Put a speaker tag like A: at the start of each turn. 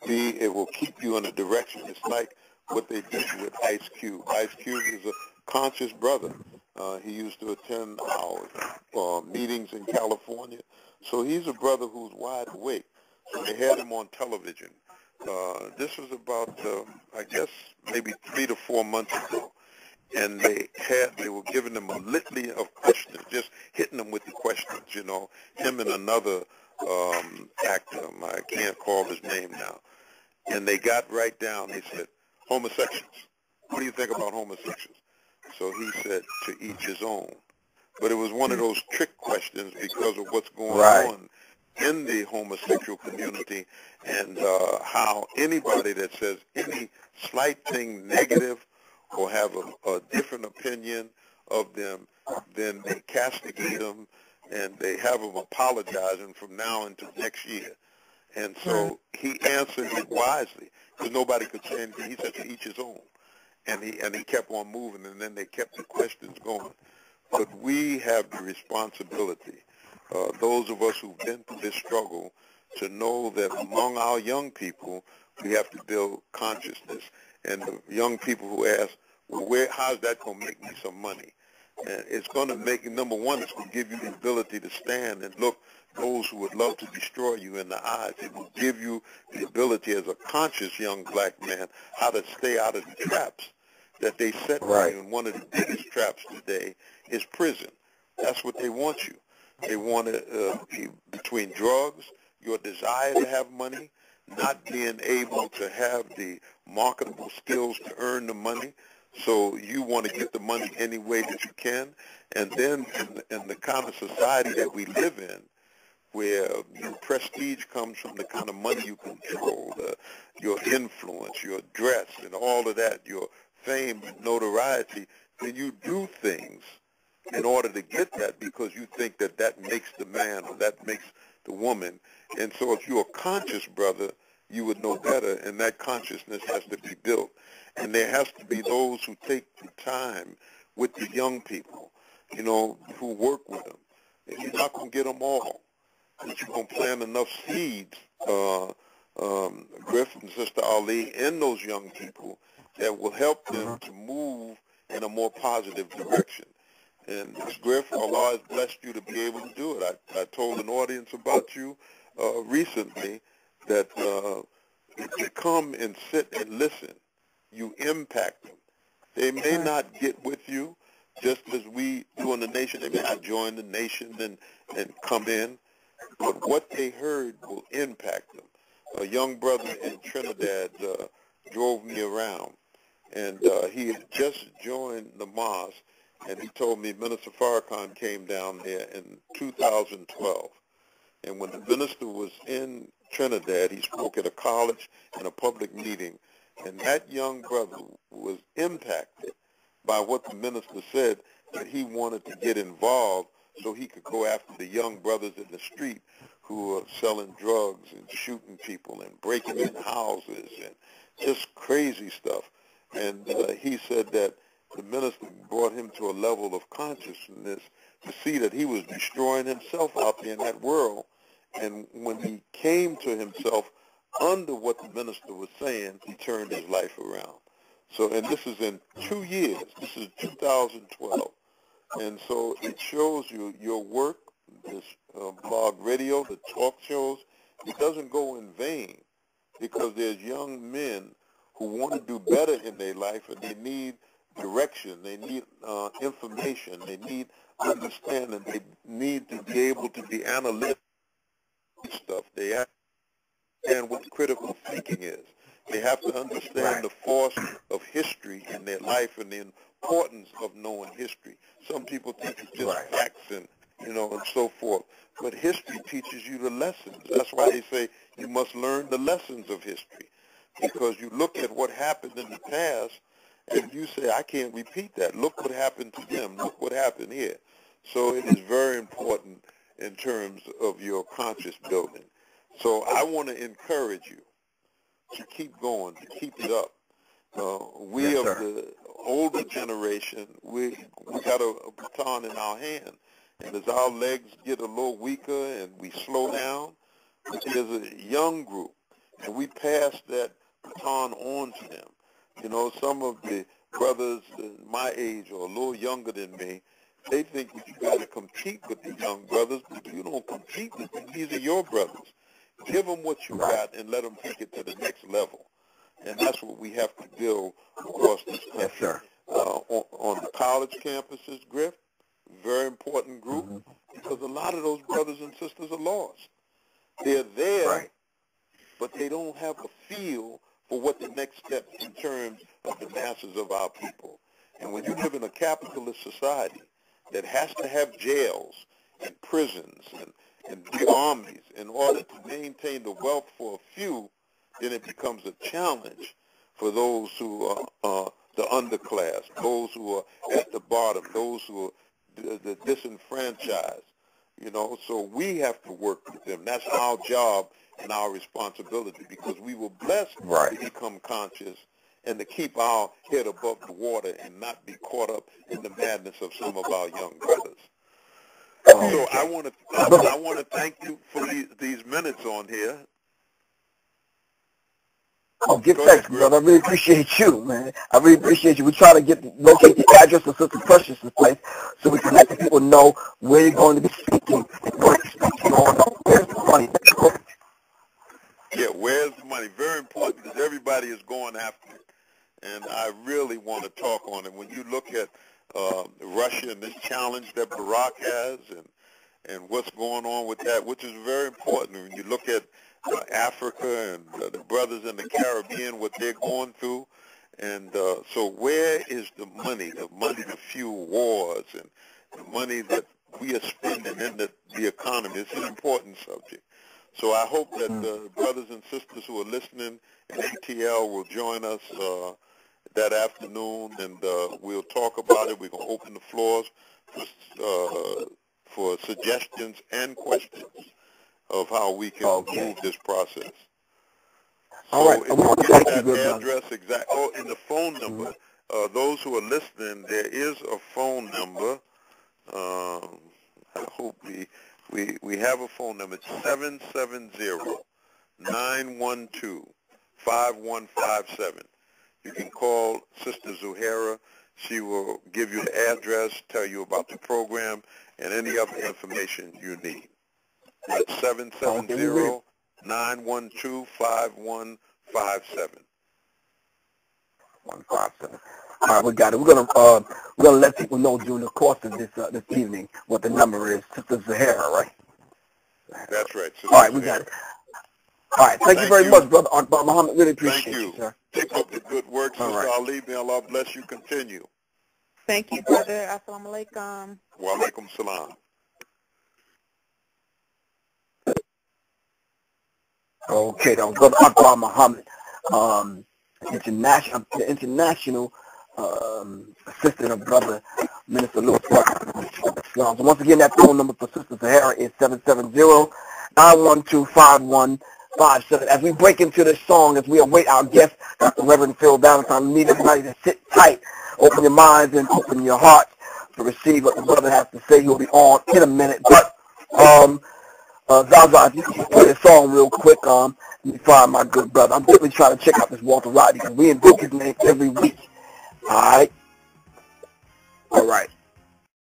A: it will keep you in a direction. It's like what they did with Ice Cube. Ice Cube is a conscious brother. He used to attend our meetings in California. So he's a brother who's wide awake. So they had him on television. This was about, I guess, maybe 3 to 4 months ago. And they were giving them a litany of questions, just hitting them with the questions, you know. Him and another actor, I can't call his name now. And they got right down. They said, homosexuals. What do you think about homosexuals? So he said, to each his own. But it was one of those trick questions because of what's going on in the homosexual community, and how anybody that says any slight thing negative or have a different opinion of them, then they castigate them and they have them apologizing from now until next year. And so he answered it wisely because nobody could say anything. He said to each his own. And he kept on moving, and then they kept the questions going. But we have the responsibility, those of us who've been through this struggle, to know that among our young people, we have to build consciousness. And the young people who ask, well, how's that going to make me some money? And it's going to make, number one, it's going to give you the ability to stand and look those who would love to destroy you in the eyes. It will give you the ability as a conscious young black man how to stay out of the traps that they set for you. And one of the biggest traps today is prison. That's what they want you. They want to be between drugs, your desire to have money, not being able to have the marketable skills to earn the money. So you want to get the money any way that you can. And then in the kind of society that we live in, where your prestige comes from the kind of money you control, your influence, your dress, and all of that, your fame and notoriety, then you do things in order to get that because you think that that makes the man or that makes the woman. And so if you're a conscious brother, you would know better, and that consciousness has to be built. And there has to be those who take the time with the young people, you know, who work with them. And you're not going to get them all, but you're going to plant enough seeds, Griff and Sister Ali, in those young people that will help them to move in a more positive direction. And Griff, Allah has blessed you to be able to do it. I told an audience about you recently that if you come and sit and listen, you impact them. They may not get with you just as we do in the nation. They may not join the nation and come in, but what they heard will impact them. A young brother in Trinidad drove me around, and he had just joined the mosque, and he told me Minister Farrakhan came down there in 2012. And when the minister was in Trinidad, he spoke at a college and a public meeting, and that young brother was impacted by what the minister said, that he wanted to get involved so he could go after the young brothers in the street who are selling drugs and shooting people and breaking in houses and just crazy stuff. And he said that the minister brought him to a level of consciousness to see that he was destroying himself out there in that world. And when he came to himself under what the minister was saying, he turned his life around. So, and this is in 2 years. This is 2012. And so it shows you your work, this blog radio, the talk shows, it doesn't go in vain, because there's young men who want to do better in their life, and they need direction, they need information, they need understanding, they need to be able to be analytical stuff. They have to understand what critical thinking is. They have to understand the force of history in their life and the importance of knowing history. Some people think it's just facts and, you know, and so forth. But history teaches you the lessons. That's why they say you must learn the lessons of history, because you look at what happened in the past and you say, I can't repeat that. Look what happened to them. Look what happened here. So it is very important in terms of your conscious building. So I want to encourage you to keep going, to keep it up. We of the older generation, we got a baton in our hand. And as our legs get a little weaker and we slow down, there's a young group. and we pass that baton on to them. You know, some of the brothers my age or a little younger than me, they think that you got to compete with the young brothers, but you don't compete with them. These are your brothers. Give them what you got and let them take it to the next level. And that's what we have to build across this country.
B: Yes, sir.
A: On the college campuses, Griff, very important group, because a lot of those brothers and sisters are lost. They're there, but they don't have a feel for what the next step in terms of the masses of our people. And when you live in a capitalist society that has to have jails and prisons and big armies in order to maintain the wealth for a few, then it becomes a challenge for those who are the underclass, those who are at the bottom, those who are the disenfranchised. You know, so we have to work with them. That's our job and our responsibility, because we were blessed to become conscious and to keep our head above the water and not be caught up in the madness of some of our young brothers. So I want to thank you for these minutes on here.
B: Oh, give thanks, brother. I really appreciate you, man. I really appreciate you. We try to locate the address of Sister Precious's place so we can let the people know where you're going to be speaking and what you're speaking on. Where's the money?
A: Yeah, where's the money? Very important, because everybody is going after it. And I really want to talk on it. When you look at Russia and this challenge that Barack has and what's going on with that, which is very important. When you look at Africa and the brothers in the Caribbean, what they're going through. And so where is the money to fuel wars and the money that we are spending in the economy? It's an important subject. So I hope that the brothers and sisters who are listening in ATL will join us that afternoon, and we'll talk about it. We're going to open the floors for suggestions and questions of how we can move this process. So if you get that address and the phone number, those who are listening, there is a phone number. I hope we have a phone number. It's 770-912-5157. You can call Sister Zuhaira. She will give you the address, tell you about the program, and any other information you need. It's 770-912-5157.
B: All right, we got it. We're gonna let people know during the course of this evening what the number is. Sister Zuhaira, right?
A: That's right. Sister
B: All right, we got it. All right, thank you very much, Brother Akbar Muhammad. Really appreciate you, sir.
A: Keep up the good work, Sister Ali. May Allah bless you. Continue.
C: Thank you, brother. Assalamu alaikum.
A: Wa alaikum salam.
B: Okay, that was Brother Akbar Muhammad, international assistant of Brother Minister Louis Islam. So once again, that phone number for Sister Zuhaira is 770-912-5157. As we break into this song, as we await our guest, Dr. Reverend Phil Valentine, we need everybody to sit tight, open your minds and open your hearts to receive what the brother has to say. He'll be on in a minute. But Zaza, if you can play a song real quick, let me find my good brother. I'm really trying to check out this Walter Rodney because we invoke his name every week. All right? All right.